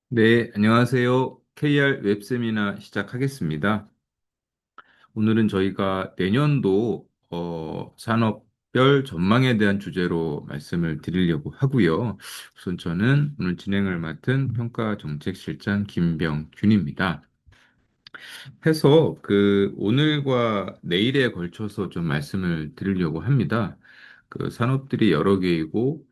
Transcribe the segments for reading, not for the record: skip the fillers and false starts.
네, 안녕하세요. KR 웹세미나 시작하겠습니다. 오늘은 저희가 내년도 산업별 전망에 대한 주제로 말씀을 드리려고 하고요. 우선 저는 오늘 진행을 맡은 평가정책실장 김병균입니다. 해서 오늘과 내일에 걸쳐서 좀 말씀을 드리려고 합니다. 산업들이 여러 개이고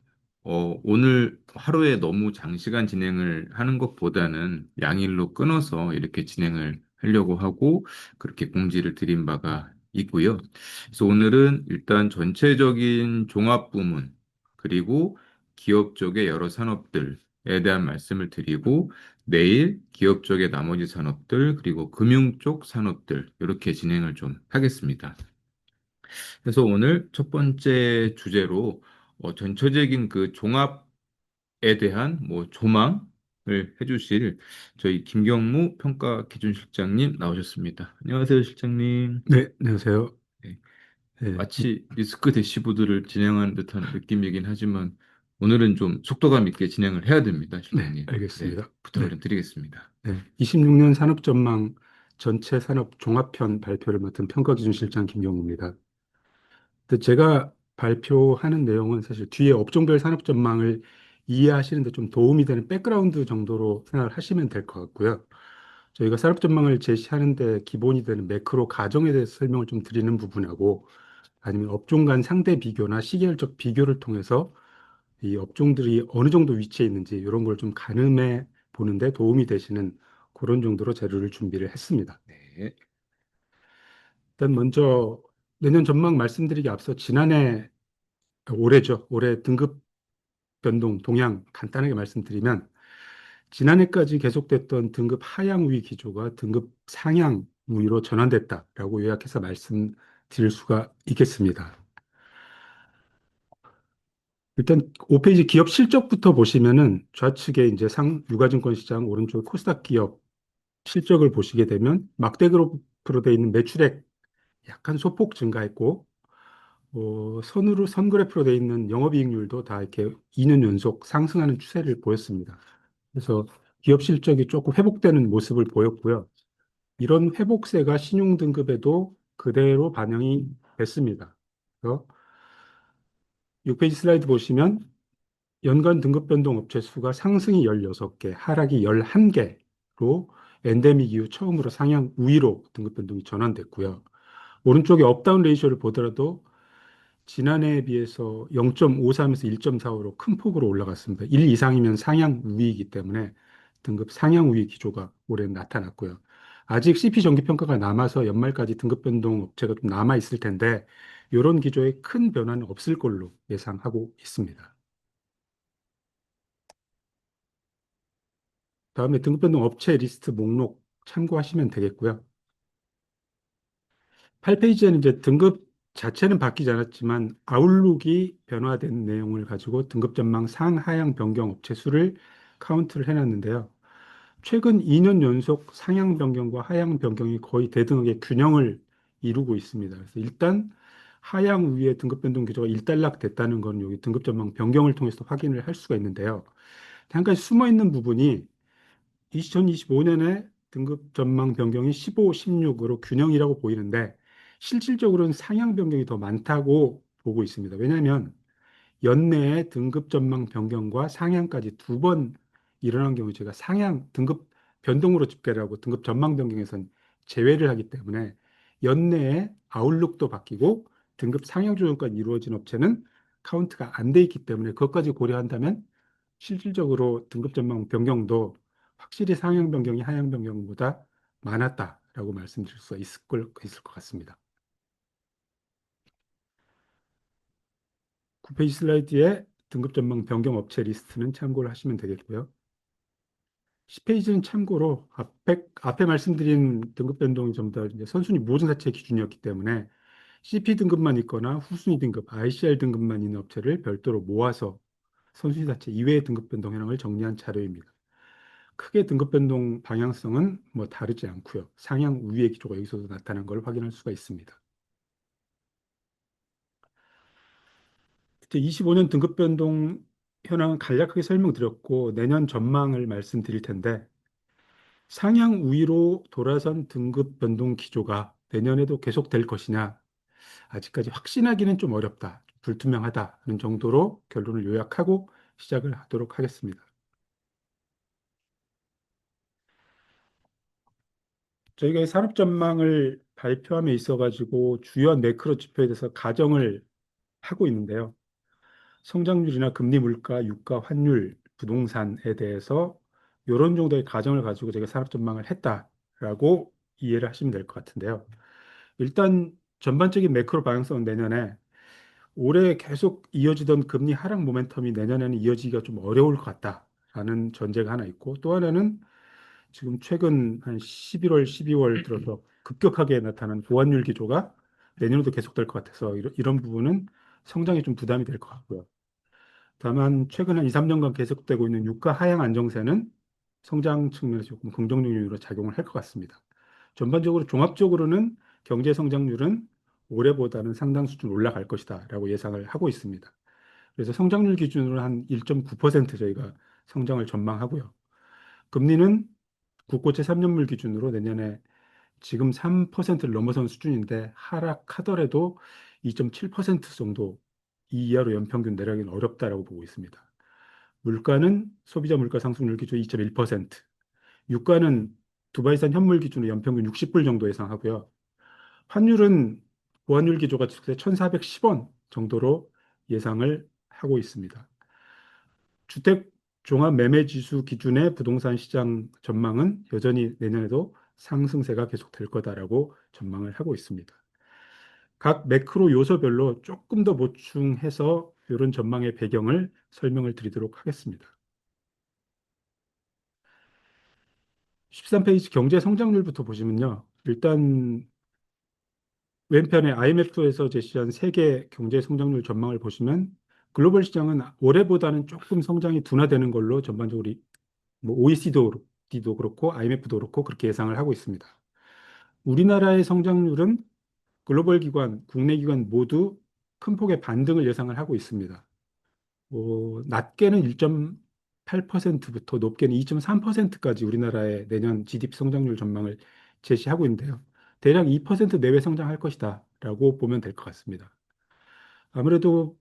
오늘 하루에 너무 장시간 진행을 하는 것보다는 양일로 끊어서 이렇게 진행을 하려고 하고 그렇게 공지를 드린 바가 있고요. 그래서 오늘은 일단 전체적인 종합 부문 그리고 기업 쪽의 여러 산업들에 대한 말씀을 드리고 내일 기업 쪽의 나머지 산업들, 그리고 금융 쪽 산업들, 이렇게 진행을 좀 하겠습니다. 그래서 오늘 첫 번째 주제로 전체적인 그 종합에 대한 뭐 조망을 해주실 저희 김경무 평가 기준실장님 나오셨습니다. 안녕하세요, 실장님. 네, 안녕하세요. 네, 네, 마치 리스크 대시보드를 진행하는 듯한 느낌이긴 하지만 오늘은 좀 속도감 있게 진행을 해야 됩니다, 네, 실장님. 네, 알겠습니다. 부탁을 네, 좀 드리겠습니다. 네. 26년 산업전망 전체 산업 종합편 발표를 맡은 평가기준실장 김경우입니다. 근데 제가 발표하는 내용은 사실 뒤에 업종별 산업전망을 이해하시는데 좀 도움이 되는 백그라운드 정도로 생각을 하시면 될 것 같고요. 저희가 산업전망을 제시하는데 기본이 되는 매크로 가정에 대해서 설명을 좀 드리는 부분하고 아니면 업종 간 상대 비교나 시계열적 비교를 통해서 이 업종들이 어느 정도 위치해 있는지 이런 걸 좀 가늠해 보는데 도움이 되시는 그런 정도로 자료를 준비를 했습니다. 네. 일단 먼저 내년 전망 말씀드리기 앞서 지난해 올해죠. 올해 등급 변동 동향 간단하게 말씀드리면 지난해까지 계속됐던 등급 하향 우위 기조가 등급 상향 우위로 전환됐다라고 요약해서 말씀드릴 수가 있겠습니다. 일단 5페이지 기업 실적부터 보시면은 좌측에 이제 유가증권 시장 오른쪽 코스닥 기업 실적을 보시게 되면 막대 그래프로 되어 있는 매출액 약간 소폭 증가했고 선으로 선 그래프로 되어 있는 영업이익률도 다 이렇게 2년 연속 상승하는 추세를 보였습니다. 그래서 기업 실적이 조금 회복되는 모습을 보였고요. 이런 회복세가 신용 등급에도 그대로 반영이 됐습니다. 그래서 6페이지 슬라이드 보시면 연간 등급 변동 업체 수가 상승이 16개, 하락이 11개로 엔데믹 이후 처음으로 상향 우위로 등급 변동이 전환됐고요. 오른쪽에 업다운 레이쇼를 보더라도 지난해에 비해서 0.53에서 1.45로 큰 폭으로 올라갔습니다. 1 이상이면 상향 우위이기 때문에 등급 상향 우위 기조가 올해 나타났고요. 아직 CP 정기 평가가 남아서 연말까지 등급 변동 업체가 좀 남아 있을 텐데 이런 기조에 큰 변화는 없을 걸로 예상하고 있습니다. 다음에 등급변동 업체 리스트 목록 참고하시면 되겠고요. 8페이지에는 이제 등급 자체는 바뀌지 않았지만 아웃룩이 변화된 내용을 가지고 등급 전망 상하향 변경 업체 수를 카운트를 해놨는데요. 최근 2년 연속 상향 변경과 하향 변경이 거의 대등하게 균형을 이루고 있습니다. 그래서 일단 하향 우위의 등급 변동 기조가 일단락 됐다는 건 여기 등급 전망 변경을 통해서 확인을 할 수가 있는데요. 한 가지 숨어 있는 부분이 2025년에 등급 전망 변경이 15, 16으로 균형이라고 보이는데 실질적으로는 상향 변경이 더 많다고 보고 있습니다. 왜냐하면 연내에 등급 전망 변경과 상향까지 두 번 일어난 경우 제가 상향 등급 변동으로 집계를 하고 등급 전망 변경에선 제외를 하기 때문에 연내에 아웃룩도 바뀌고 등급 상향 조정까지 이루어진 업체는 카운트가 안 돼 있기 때문에 그것까지 고려한다면 실질적으로 등급 전망 변경도 확실히 상향 변경이 하향 변경보다 많았다라고 말씀드릴 수 있을 것 같습니다. 9페이지 슬라이드에 등급 전망 변경 업체 리스트는 참고를 하시면 되겠고요. 10페이지는 참고로 앞에 말씀드린 등급 변동이 전부 다 이제 선순위 모든 자체 기준이었기 때문에 CP 등급만 있거나 후순위 등급, ICR 등급만 있는 업체를 별도로 모아서 선순위 자체 이외의 등급 변동 현황을 정리한 자료입니다. 크게 등급 변동 방향성은 뭐 다르지 않고요. 상향 우위의 기조가 여기서도 나타난 걸 확인할 수가 있습니다. 25년 등급 변동 현황은 간략하게 설명드렸고 내년 전망을 말씀드릴 텐데 상향 우위로 돌아선 등급 변동 기조가 내년에도 계속될 것이냐 아직까지 확신하기는 좀 어렵다. 불투명하다는 정도로 결론을 요약하고 시작을 하도록 하겠습니다. 저희가 이 산업 전망을 발표함에 있어가지고 주요한 매크로 지표에 대해서 가정을 하고 있는데요. 성장률이나 금리, 물가, 유가, 환율, 부동산에 대해서 이런 정도의 가정을 가지고 제가 산업 전망을 했다라고 이해를 하시면 될 것 같은데요. 일단 전반적인 매크로 방향성은 내년에 올해 계속 이어지던 금리 하락 모멘텀이 내년에는 이어지기가 좀 어려울 것 같다라는 전제가 하나 있고 또 하나는 지금 최근 한 11월, 12월 들어서 급격하게 나타난 보완율 기조가 내년에도 계속될 것 같아서 이런 부분은 성장에 좀 부담이 될 것 같고요. 다만 최근 한 2, 3년간 계속되고 있는 유가 하향 안정세는 성장 측면에서 조금 긍정적 요인으로 작용을 할 것 같습니다. 전반적으로 종합적으로는 경제 성장률은 올해보다는 상당 수준 올라갈 것이다라고 예상을 하고 있습니다. 그래서 성장률 기준으로 한 1.9% 저희가 성장을 전망하고요. 금리는 국고채 3년물 기준으로 내년에 지금 3%를 넘어선 수준인데 하락하더라도 2.7% 정도 이 이하로 연평균 내려가기는 어렵다라고 보고 있습니다. 물가는 소비자 물가 상승률 기준 2.1%, 유가는 두바이산 현물 기준으로 연평균 60불 정도 예상하고요. 환율은 보환율 기조가 1,410원 정도로 예상을 하고 있습니다. 주택 종합 매매 지수 기준의 부동산 시장 전망은 여전히 내년에도 상승세가 계속될 거다라고 전망을 하고 있습니다. 각 매크로 요소별로 조금 더 보충해서 이런 전망의 배경을 설명을 드리도록 하겠습니다. 13페이지 경제 성장률부터 보시면요. 일단 왼편에 IMF에서 제시한 세계 경제 성장률 전망을 보시면 글로벌 시장은 올해보다는 조금 성장이 둔화되는 걸로 전반적으로 뭐 OECD도 그렇고 IMF도 그렇고 그렇게 예상을 하고 있습니다. 우리나라의 성장률은 글로벌 기관, 국내 기관 모두 큰 폭의 반등을 예상을 하고 있습니다. 낮게는 1.8%부터 높게는 2.3%까지 우리나라의 내년 GDP 성장률 전망을 제시하고 있는데요. 대략 2% 내외 성장할 것이다라고 보면 될 것 같습니다. 아무래도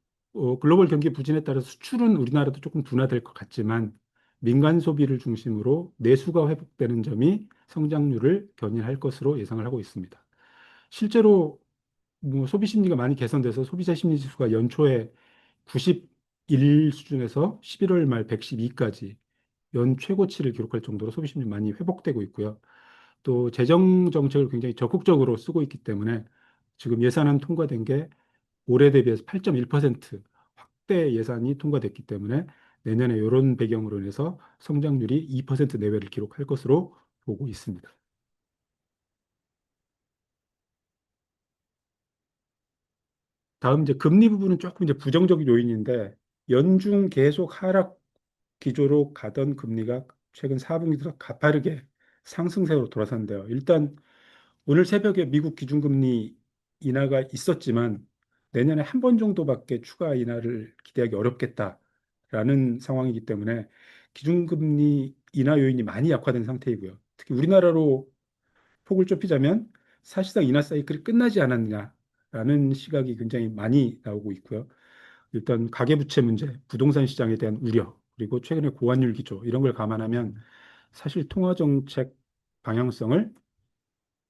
글로벌 경기 부진에 따라 수출은 우리나라도 조금 둔화될 것 같지만 민간 소비를 중심으로 내수가 회복되는 점이 성장률을 견인할 것으로 예상을 하고 있습니다. 실제로 뭐 소비 심리가 많이 개선돼서 소비자 심리 지수가 연초에 91 수준에서 11월 말 112까지 연 최고치를 기록할 정도로 소비 심리 많이 회복되고 있고요. 또 재정 정책을 굉장히 적극적으로 쓰고 있기 때문에 지금 예산안 통과된 게 올해 대비해서 8.1% 확대 예산이 통과됐기 때문에 내년에 이런 배경으로 인해서 성장률이 2% 내외를 기록할 것으로 보고 있습니다. 다음 이제 금리 부분은 조금 이제 부정적인 요인인데 연중 계속 하락 기조로 가던 금리가 최근 4분기 들어 가파르게 상승세로 돌아섰는데요. 일단 오늘 새벽에 미국 기준금리 인하가 있었지만 내년에 한 번 정도밖에 추가 인하를 기대하기 어렵겠다라는 상황이기 때문에 기준금리 인하 요인이 많이 약화된 상태이고요. 특히 우리나라로 폭을 좁히자면 사실상 인하 사이클이 끝나지 않았느냐라는 시각이 굉장히 많이 나오고 있고요. 일단 가계부채 문제, 부동산 시장에 대한 우려, 그리고 최근에 고환율 기조 이런 걸 감안하면 사실 통화정책 방향성을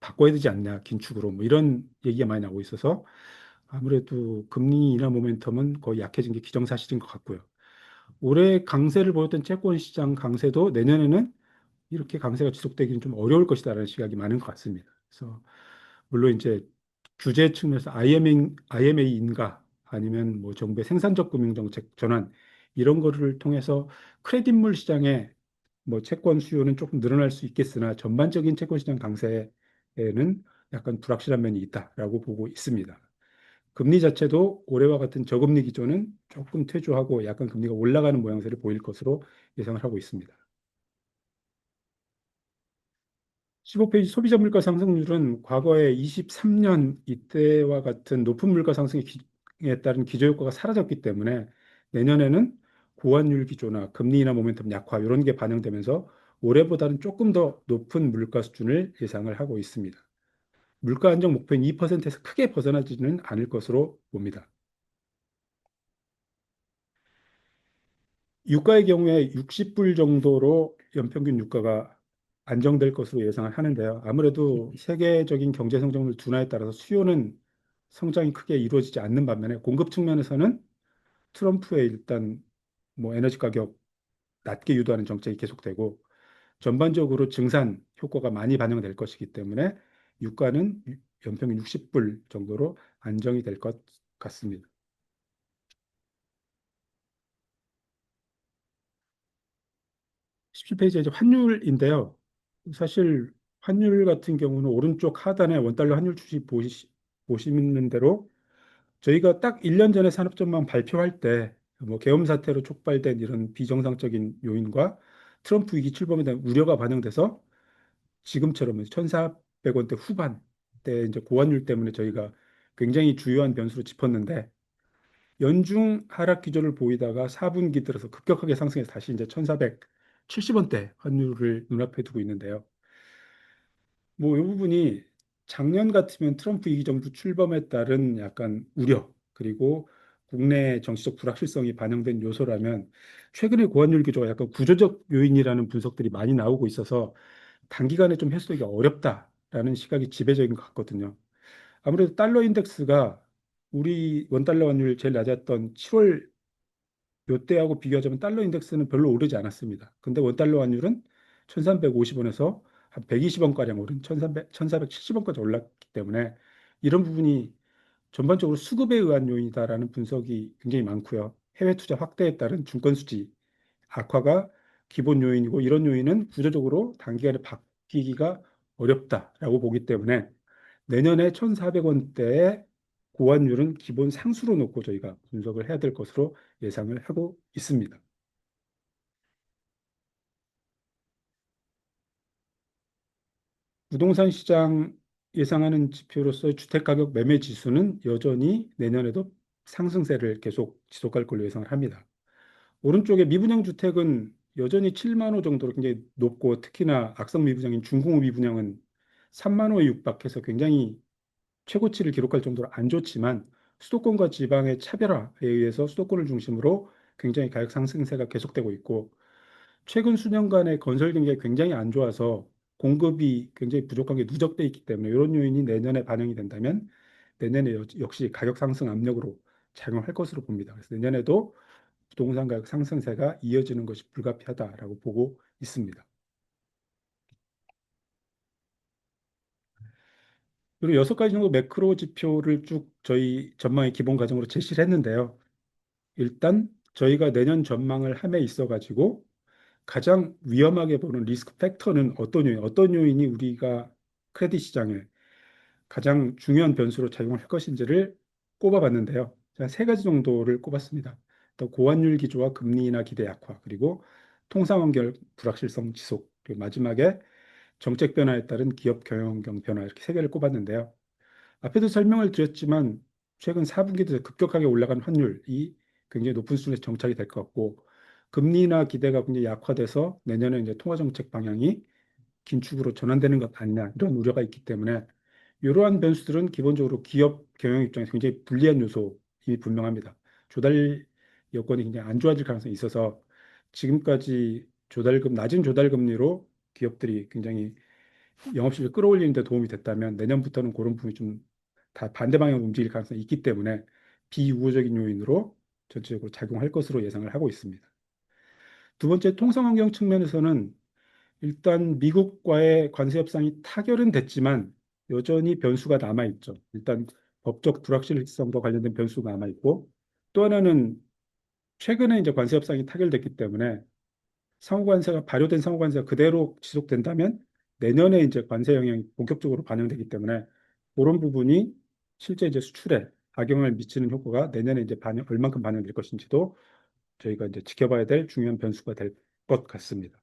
바꿔야 되지 않냐, 긴축으로 뭐 이런 얘기가 많이 나오고 있어서 아무래도 금리 인하 모멘텀은 거의 약해진 게 기정사실인 것 같고요. 올해 강세를 보였던 채권 시장 강세도 내년에는 이렇게 강세가 지속되기는 좀 어려울 것이다라는 시각이 많은 것 같습니다. 그래서 물론 이제 규제 측면에서 IMA 인가 아니면 뭐 정부의 생산적 금융정책 전환 이런 거를 통해서 크레딧물 시장에 뭐 채권 수요는 조금 늘어날 수 있겠으나 전반적인 채권 시장 강세에는 약간 불확실한 면이 있다라고 보고 있습니다. 금리 자체도 올해와 같은 저금리 기조는 조금 퇴조하고 약간 금리가 올라가는 모양새를 보일 것으로 예상을 하고 있습니다. 15페이지 소비자 물가 상승률은 과거에 23년 이때와 같은 높은 물가 상승에 따른 기저 효과가 사라졌기 때문에 내년에는 고환율 기조나 금리 인하 모멘텀 약화 이런 게 반영되면서 올해보다는 조금 더 높은 물가 수준을 예상을 하고 있습니다. 물가 안정 목표인 2%에서 크게 벗어나지는 않을 것으로 봅니다. 유가의 경우에 60불 정도로 연평균 유가가 안정될 것으로 예상을 하는데요. 아무래도 세계적인 경제 성장률 둔화에 따라서 수요는 성장이 크게 이루어지지 않는 반면에 공급 측면에서는 트럼프의 일단 뭐 에너지 가격 낮게 유도하는 정책이 계속되고 전반적으로 증산 효과가 많이 반영될 것이기 때문에 유가는 연평균 60불 정도로 안정이 될 것 같습니다. 17페이지에 이제 환율인데요. 사실 환율 같은 경우는 오른쪽 하단에 원달러 환율 추시 보시는 대로 저희가 딱 1년 전에 산업전망 발표할 때 뭐 계엄 사태로 촉발된 이런 비정상적인 요인과 트럼프 위기 출범에 대한 우려가 반영돼서 지금처럼 1,400원대 후반대 이제 고환율 때문에 저희가 굉장히 주요한 변수로 짚었는데 연중 하락 기조를 보이다가 4분기 들어서 급격하게 상승해서 다시 이제 1,470원대 환율을 눈앞에 두고 있는데요. 뭐 이 부분이 작년 같으면 트럼프 이기 정부 출범에 따른 약간 우려 그리고 국내 정치적 불확실성이 반영된 요소라면 최근의 고환율 기조가 약간 구조적 요인이라는 분석들이 많이 나오고 있어서 단기간에 좀 해소하기가 어렵다라는 시각이 지배적인 것 같거든요. 아무래도 달러 인덱스가 우리 원달러 환율 제일 낮았던 7월 요때하고 비교하자면 달러 인덱스는 별로 오르지 않았습니다. 근데 원달러 환율은 1,350원에서 한 120원가량 오른 1,470원까지 올랐기 때문에 이런 부분이 전반적으로 수급에 의한 요인이다라는 분석이 굉장히 많고요. 해외 투자 확대에 따른 증권 수지 악화가 기본 요인이고 이런 요인은 구조적으로 단기간에 바뀌기가 어렵다라고 보기 때문에 내년에 1,400원대의 고환율은 기본 상수로 놓고 저희가 분석을 해야 될 것으로 예상을 하고 있습니다. 부동산 시장 예상하는 지표로서 주택가격 매매 지수는 여전히 내년에도 상승세를 계속 지속할 걸로 예상을 합니다. 오른쪽에 미분양 주택은 여전히 7만 호 정도로 굉장히 높고 특히나 악성 미분양인 중공업 미분양은 3만 호에 육박해서 굉장히 최고치를 기록할 정도로 안 좋지만 수도권과 지방의 차별화에 의해서 수도권을 중심으로 굉장히 가격 상승세가 계속되고 있고 최근 수년간의 건설 경기가 굉장히 안 좋아서 공급이 굉장히 부족한 게 누적돼 있기 때문에 이런 요인이 내년에 반영이 된다면 내년에 역시 가격 상승 압력으로 작용할 것으로 봅니다. 그래서 내년에도 부동산 가격 상승세가 이어지는 것이 불가피하다라고 보고 있습니다. 그리고 6가지 정도 매크로 지표를 쭉 저희 전망의 기본 과정으로 제시를 했는데요. 일단 저희가 내년 전망을 함에 있어 가지고 가장 위험하게 보는 리스크 팩터는 어떤 요인이 우리가 크레딧 시장에 가장 중요한 변수로 작용할 것인지를 꼽아봤는데요. 제가 3가지 정도를 꼽았습니다. 또 고환율 기조와 금리 인하 기대 약화, 그리고 통상 환경 불확실성 지속, 그리고 마지막에 정책 변화에 따른 기업 경영 환경 변화 이렇게 3개를 꼽았는데요. 앞에도 설명을 드렸지만 최근 4분기 때 급격하게 올라간 환율이 굉장히 높은 수준에서 정착이 될 것 같고 금리 인하 기대가 굉장히 약화돼서 내년에 이제 통화 정책 방향이 긴축으로 전환되는 것 아니냐 이런 우려가 있기 때문에 이러한 변수들은 기본적으로 기업 경영 입장에서 굉장히 불리한 요소임이 분명합니다. 조달 여건이 굉장히 안 좋아질 가능성이 있어서 지금까지 낮은 조달 금리로 기업들이 굉장히 영업실을 끌어올리는 데 도움이 됐다면 내년부터는 그런 부분이 좀 다 반대 방향으로 움직일 가능성이 있기 때문에 비우호적인 요인으로 전체적으로 작용할 것으로 예상을 하고 있습니다. 두 번째 통상 환경 측면에서는 일단 미국과의 관세 협상이 타결은 됐지만 여전히 변수가 남아 있죠. 일단 법적 불확실성과 관련된 변수가 남아 있고 또 하나는 최근에 이제 관세 협상이 타결됐기 때문에 상호관세가 발효된 상호관세가 그대로 지속된다면 내년에 이제 관세 영향이 본격적으로 반영되기 때문에 그런 부분이 실제 이제 수출에 악영향을 미치는 효과가 내년에 이제 얼만큼 반영될 것인지도 저희가 이제 지켜봐야 될 중요한 변수가 될 것 같습니다.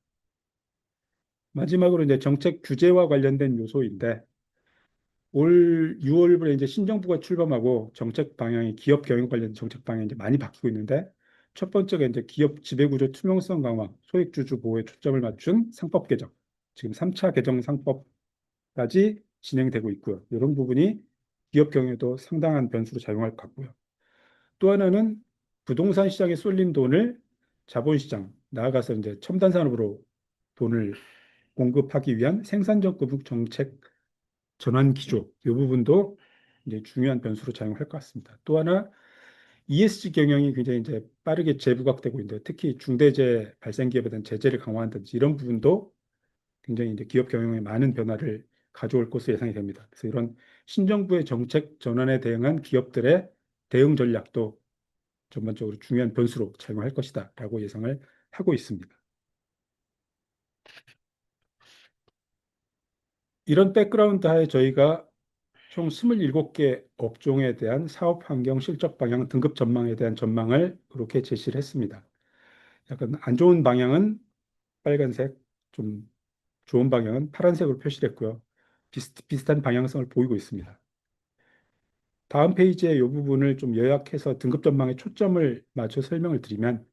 마지막으로 이제 정책 규제와 관련된 요소인데 올 6월부터 이제 신정부가 출범하고 정책 방향이 기업 경영 관련 정책 방향이 이제 많이 바뀌고 있는데 첫 번째가 이제 기업 지배구조 투명성 강화, 소액주주 보호에 초점을 맞춘 상법 개정. 지금 3차 개정 상법까지 진행되고 있고요. 이런 부분이 기업 경영에도 상당한 변수로 작용할 것 같고요. 또 하나는 부동산 시장에 쏠린 돈을 자본시장, 나아가서 이제 첨단 산업으로 돈을 공급하기 위한 생산적 금융 정책 전환 기조, 이 부분도 이제 중요한 변수로 작용할 것 같습니다. 또 하나 ESG 경영이 굉장히 이제 빠르게 재부각되고 있는데 특히 중대재해 발생 기업에 대한 제재를 강화한다든지 이런 부분도 굉장히 이제 기업 경영에 많은 변화를 가져올 것으로 예상이 됩니다. 그래서 이런 신정부의 정책 전환에 대응한 기업들의 대응 전략도 전반적으로 중요한 변수로 작용할 것이다라고 예상을 하고 있습니다. 이런 백그라운드 하에 저희가 총 27개 업종에 대한 사업 환경 실적 방향 등급 전망에 대한 전망을 이렇게 제시를 했습니다. 약간 안 좋은 방향은 빨간색, 좀 좋은 방향은 파란색으로 표시를 했고요. 비슷한 방향성을 보이고 있습니다. 다음 페이지의 이 부분을 좀 요약해서 등급 전망에 초점을 맞춰 설명을 드리면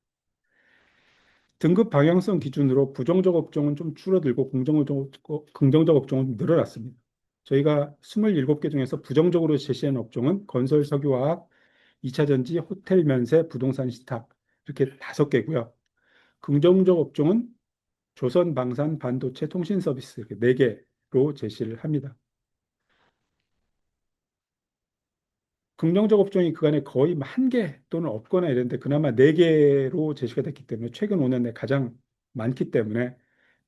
등급 방향성 기준으로 부정적 업종은 좀 줄어들고 긍정적 업종은 좀 늘어났습니다. 저희가 27개 중에서 부정적으로 제시한 업종은 건설, 석유화학, 2차 전지, 호텔 면세, 부동산 신탁 이렇게 5개고요. 긍정적 업종은 조선, 방산, 반도체, 통신 서비스 이렇게 4개로 제시를 합니다. 긍정적 업종이 그간에 거의 1개 또는 없거나 이랬는데 그나마 4개로 제시가 됐기 때문에 최근 5년 내 가장 많기 때문에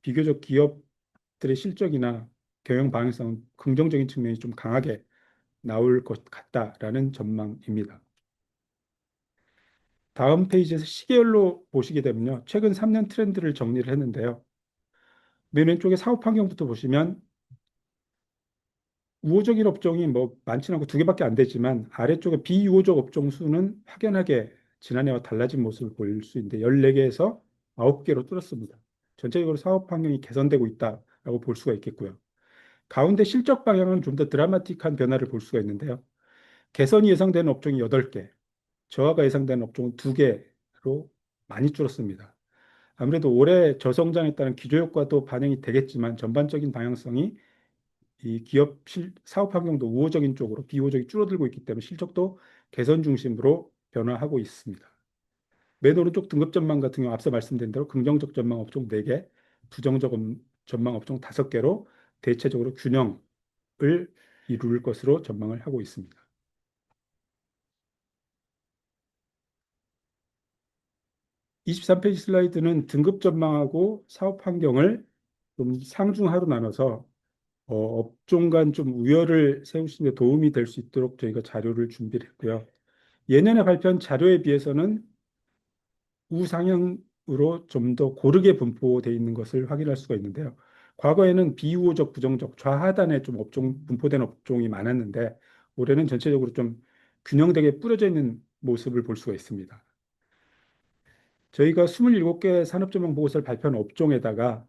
비교적 기업들의 실적이나 경영 방향성은 긍정적인 측면이 좀 강하게 나올 것 같다라는 전망입니다. 다음 페이지에서 시계열로 보시게 되면요. 최근 3년 트렌드를 정리를 했는데요. 맨 왼쪽에 사업 환경부터 보시면 우호적인 업종이 뭐 많지는 않고 2개밖에 안 되지만 아래쪽에 비우호적 업종 수는 확연하게 지난해와 달라진 모습을 볼 수 있는데 14개에서 9개로 줄었습니다. 전체적으로 사업 환경이 개선되고 있다라고 볼 수가 있겠고요. 가운데 실적 방향은 좀 더 드라마틱한 변화를 볼 수가 있는데요. 개선이 예상되는 업종이 8개, 저하가 예상되는 업종은 2개로 많이 줄었습니다. 아무래도 올해 저성장에 따른 기저효과도 반영이 되겠지만 전반적인 방향성이 이 기업 사업 환경도 우호적인 쪽으로 비우호적이 줄어들고 있기 때문에 실적도 개선 중심으로 변화하고 있습니다. 맨 오른쪽 등급 전망 같은 경우 앞서 말씀드린 대로 긍정적 전망 업종 4개, 부정적 전망 업종 5개로 대체적으로 균형을 이룰 것으로 전망을 하고 있습니다. 23페이지 슬라이드는 등급 전망하고 사업 환경을 좀 상중하로 나눠서 업종 간 좀 우열을 세우시는 데 도움이 될 수 있도록 저희가 자료를 준비를 했고요. 예년에 발표한 자료에 비해서는 우상향으로 좀 더 고르게 분포되어 있는 것을 확인할 수가 있는데요. 과거에는 비우호적, 부정적, 좌하단에 좀 분포된 업종이 많았는데 올해는 전체적으로 좀 균형되게 뿌려져 있는 모습을 볼 수가 있습니다. 저희가 27개 산업전망 보고서를 발표한 업종에다가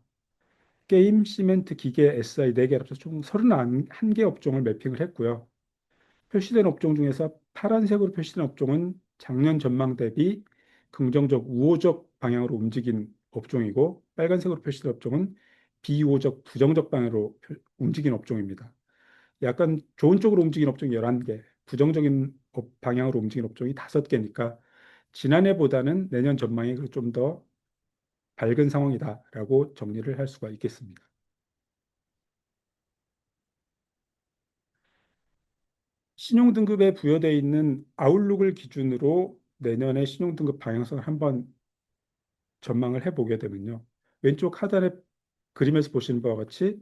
게임, 시멘트, 기계, SI 4개 합쳐서 총 31개 업종을 매핑을 했고요. 표시된 업종 중에서 파란색으로 표시된 업종은 작년 전망 대비 긍정적, 우호적 방향으로 움직인 업종이고 빨간색으로 표시된 업종은 비우호적, 부정적 방향으로 움직인 업종입니다. 약간 좋은 쪽으로 움직인 업종이 11개, 부정적인 방향으로 움직인 업종이 5개니까 지난해보다는 내년 전망이 좀 더 밝은 상황이다라고 정리를 할 수가 있겠습니다. 신용등급에 부여되어 있는 아웃룩을 기준으로 내년의 신용등급 방향성을 한번 전망을 해보게 되면요. 왼쪽 하단의 그림에서 보시는 바와 같이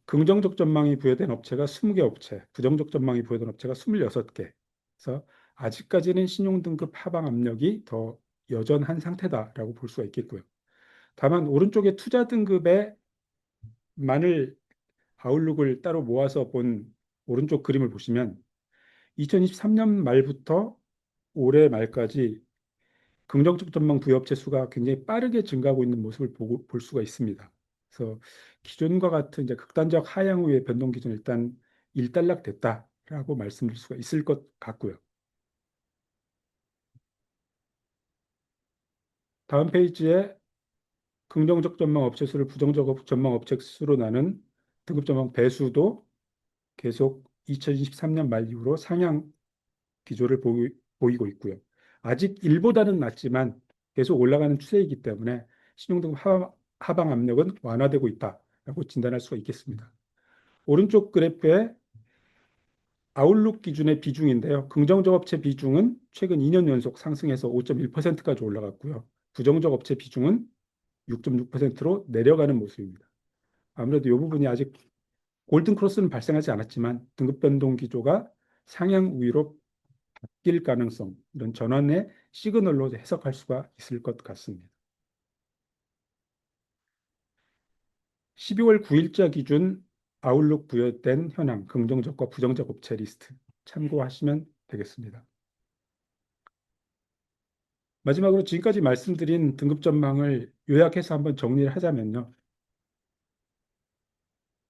긍정적 전망이 부여된 업체가 20개 업체, 부정적 전망이 부여된 업체가 26개. 그래서 아직까지는 신용등급 하방 압력이 더 여전한 상태다라고 볼 수가 있겠고요. 다만 오른쪽에 투자 등급에 만을 아웃룩을 따로 모아서 본 오른쪽 그림을 보시면 2023년 말부터 올해 말까지 긍정적 전망 부여업체 수가 굉장히 빠르게 증가하고 있는 모습을 볼 수가 있습니다. 그래서 기존과 같은 이제 극단적 하향 후의 변동 기준은 일단 일단락됐다라고 말씀드릴 수가 있을 것 같고요. 다음 페이지에 긍정적 전망 업체 수를 부정적 전망 업체 수로 나눈 등급 전망 배수도 계속 2023년 말 이후로 상향 기조를 보이고 있고요. 아직 1보다는 낮지만 계속 올라가는 추세이기 때문에 신용등급 하방 압력은 완화되고 있다라고 진단할 수가 있겠습니다. 오른쪽 그래프에 아웃룩 기준의 비중인데요. 긍정적 업체 비중은 최근 2년 연속 상승해서 5.1%까지 올라갔고요. 부정적 업체 비중은 6.6%로 내려가는 모습입니다. 아무래도 이 부분이 아직 골든 크로스는 발생하지 않았지만 등급 변동 기조가 상향 우위로 바뀔 가능성, 이런 전환의 시그널로 해석할 수가 있을 것 같습니다. 12월 9일자 기준 아웃룩 부여된 현황, 긍정적과 부정적 업체 리스트 참고하시면 되겠습니다. 마지막으로 지금까지 말씀드린 등급 전망을 요약해서 한번 정리를 하자면요.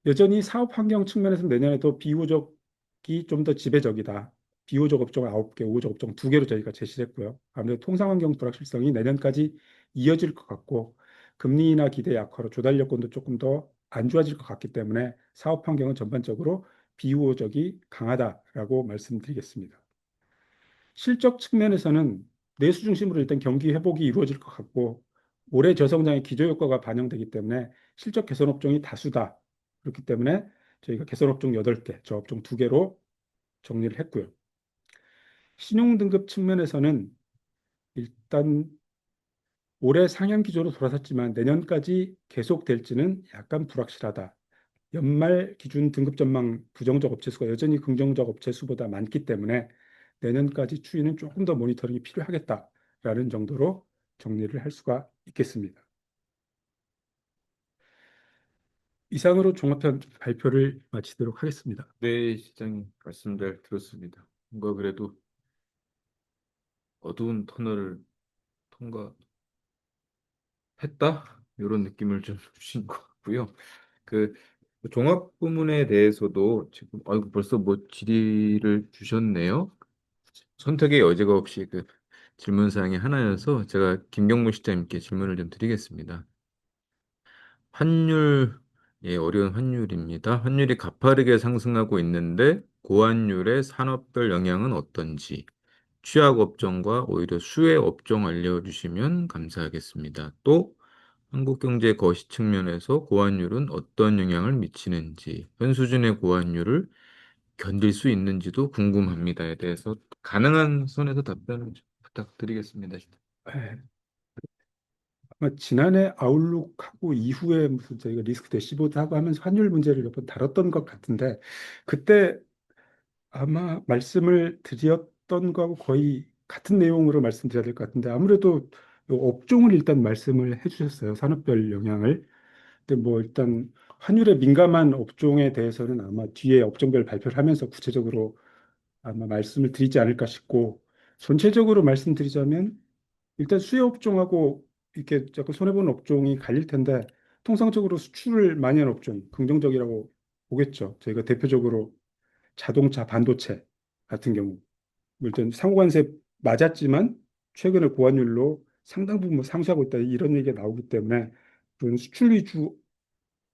여전히 사업 환경 측면에서 내년에도 비우족이 좀 더 지배적이다. 비우족 업종 9개, 우호족 업종 2개로 저희가 제시를 했고요. 아무래도 통상 환경 불확실성이 내년까지 이어질 것 같고 금리나 기대 약화로 조달 여건도 조금 더 안 좋아질 것 같기 때문에 사업 환경은 전반적으로 비우호적이 강하다라고 말씀드리겠습니다. 실적 측면에서는 내수 중심으로 일단 경기 회복이 이루어질 것 같고 올해 저성장의 기저 효과가 반영되기 때문에 실적 개선 업종이 다수다. 그렇기 때문에 저희가 개선 업종 8개, 저 업종 2개로 정리를 했고요. 신용 등급 측면에서는 일단 올해 상향 기조로 돌아섰지만 내년까지 계속될지는 약간 불확실하다. 연말 기준 등급 전망 부정적 업체 수가 여전히 긍정적 업체 수보다 많기 때문에 내년까지 추이는 조금 더 모니터링이 필요하겠다라는 정도로 정리를 할 수가 있겠습니다. 이상으로 종합편 발표를 마치도록 하겠습니다. 네, 시장님 말씀 잘 들었습니다. 뭔가 그래도 어두운 터널을 통과했다? 이런 느낌을 좀 주신 것 같고요. 그 종합 부문에 대해서도 지금 아이고 벌써 뭐 질의를 주셨네요. 선택의 여지가 없이 그 질문 사항이 하나여서 제가 김경문 시장님께 질문을 좀 드리겠습니다. 환율, 예, 어려운 환율입니다. 환율이 가파르게 상승하고 있는데 고환율의 산업별 영향은 어떤지 취약 업종과 오히려 수혜 업종 알려주시면 감사하겠습니다. 또 한국 경제 거시 측면에서 고환율은 어떤 영향을 미치는지, 현 수준의 고환율을 견딜 수 있는지도 궁금합니다에 대해서 가능한 선에서 답변을 좀 부탁드리겠습니다. 네, 아마 지난해 아웃룩하고 이후에 무슨 저희가 리스크 대시보드 하고 하면서 환율 문제를 몇 번 다뤘던 것 같은데 그때 아마 말씀을 드렸던 거하고 거의 같은 내용으로 말씀드려야 될 것 같은데 아무래도 요 업종을 일단 말씀을 해주셨어요. 산업별 영향을. 근데 뭐 일단 환율에 민감한 업종에 대해서는 아마 뒤에 업종별 발표를 하면서 구체적으로 아마 말씀을 드리지 않을까 싶고 전체적으로 말씀드리자면 일단 수혜 업종하고 이렇게 자꾸 손해보는 업종이 갈릴 텐데 통상적으로 수출을 많이 하는 업종 긍정적이라고 보겠죠. 저희가 대표적으로 자동차, 반도체 같은 경우 뭐 일단 상호관세 맞았지만 최근에 고환율로 상당 부분 상쇄하고 있다 이런 얘기가 나오기 때문에 그런 수출 위주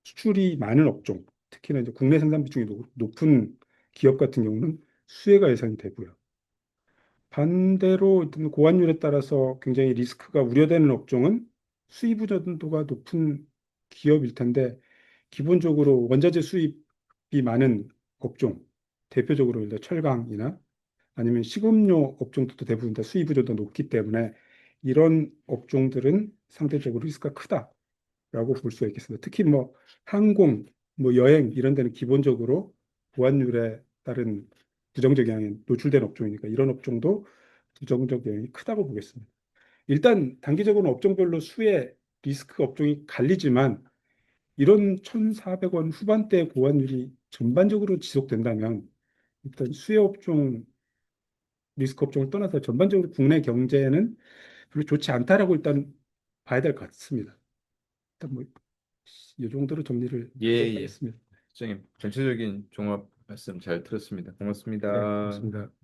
수출이 많은 업종 특히나 이제 국내 생산 비중이 높은 기업 같은 경우는 수혜가 예상이 되고요. 반대로 일단 고환율에 따라서 굉장히 리스크가 우려되는 업종은 수입 의존도가 높은 기업일 텐데 기본적으로 원자재 수입이 많은 업종 대표적으로 일단 철강이나 아니면 식음료 업종들도 대부분 다 수입 의존도가 높기 때문에 이런 업종들은 상대적으로 리스크가 크다라고 볼 수가 있겠습니다. 특히 뭐 항공, 뭐 여행 이런 데는 기본적으로 보안율에 따른 부정적 영향에 노출된 업종이니까 이런 업종도 부정적 영향이 크다고 보겠습니다. 일단 단기적으로는 업종별로 수혜 리스크 업종이 갈리지만 이런 1,400원 후반대 보안율이 전반적으로 지속된다면 일단 수혜 업종 리스크 업종을 떠나서 전반적으로 국내 경제는 별로 좋지 않다라고 일단 봐야 될 것 같습니다. 일단 뭐 이 정도로 정리를 예, 하도록 예. 하겠습니다. 시장님 전체적인 종합 말씀 잘 들었습니다. 네, 고맙습니다. 고맙습니다.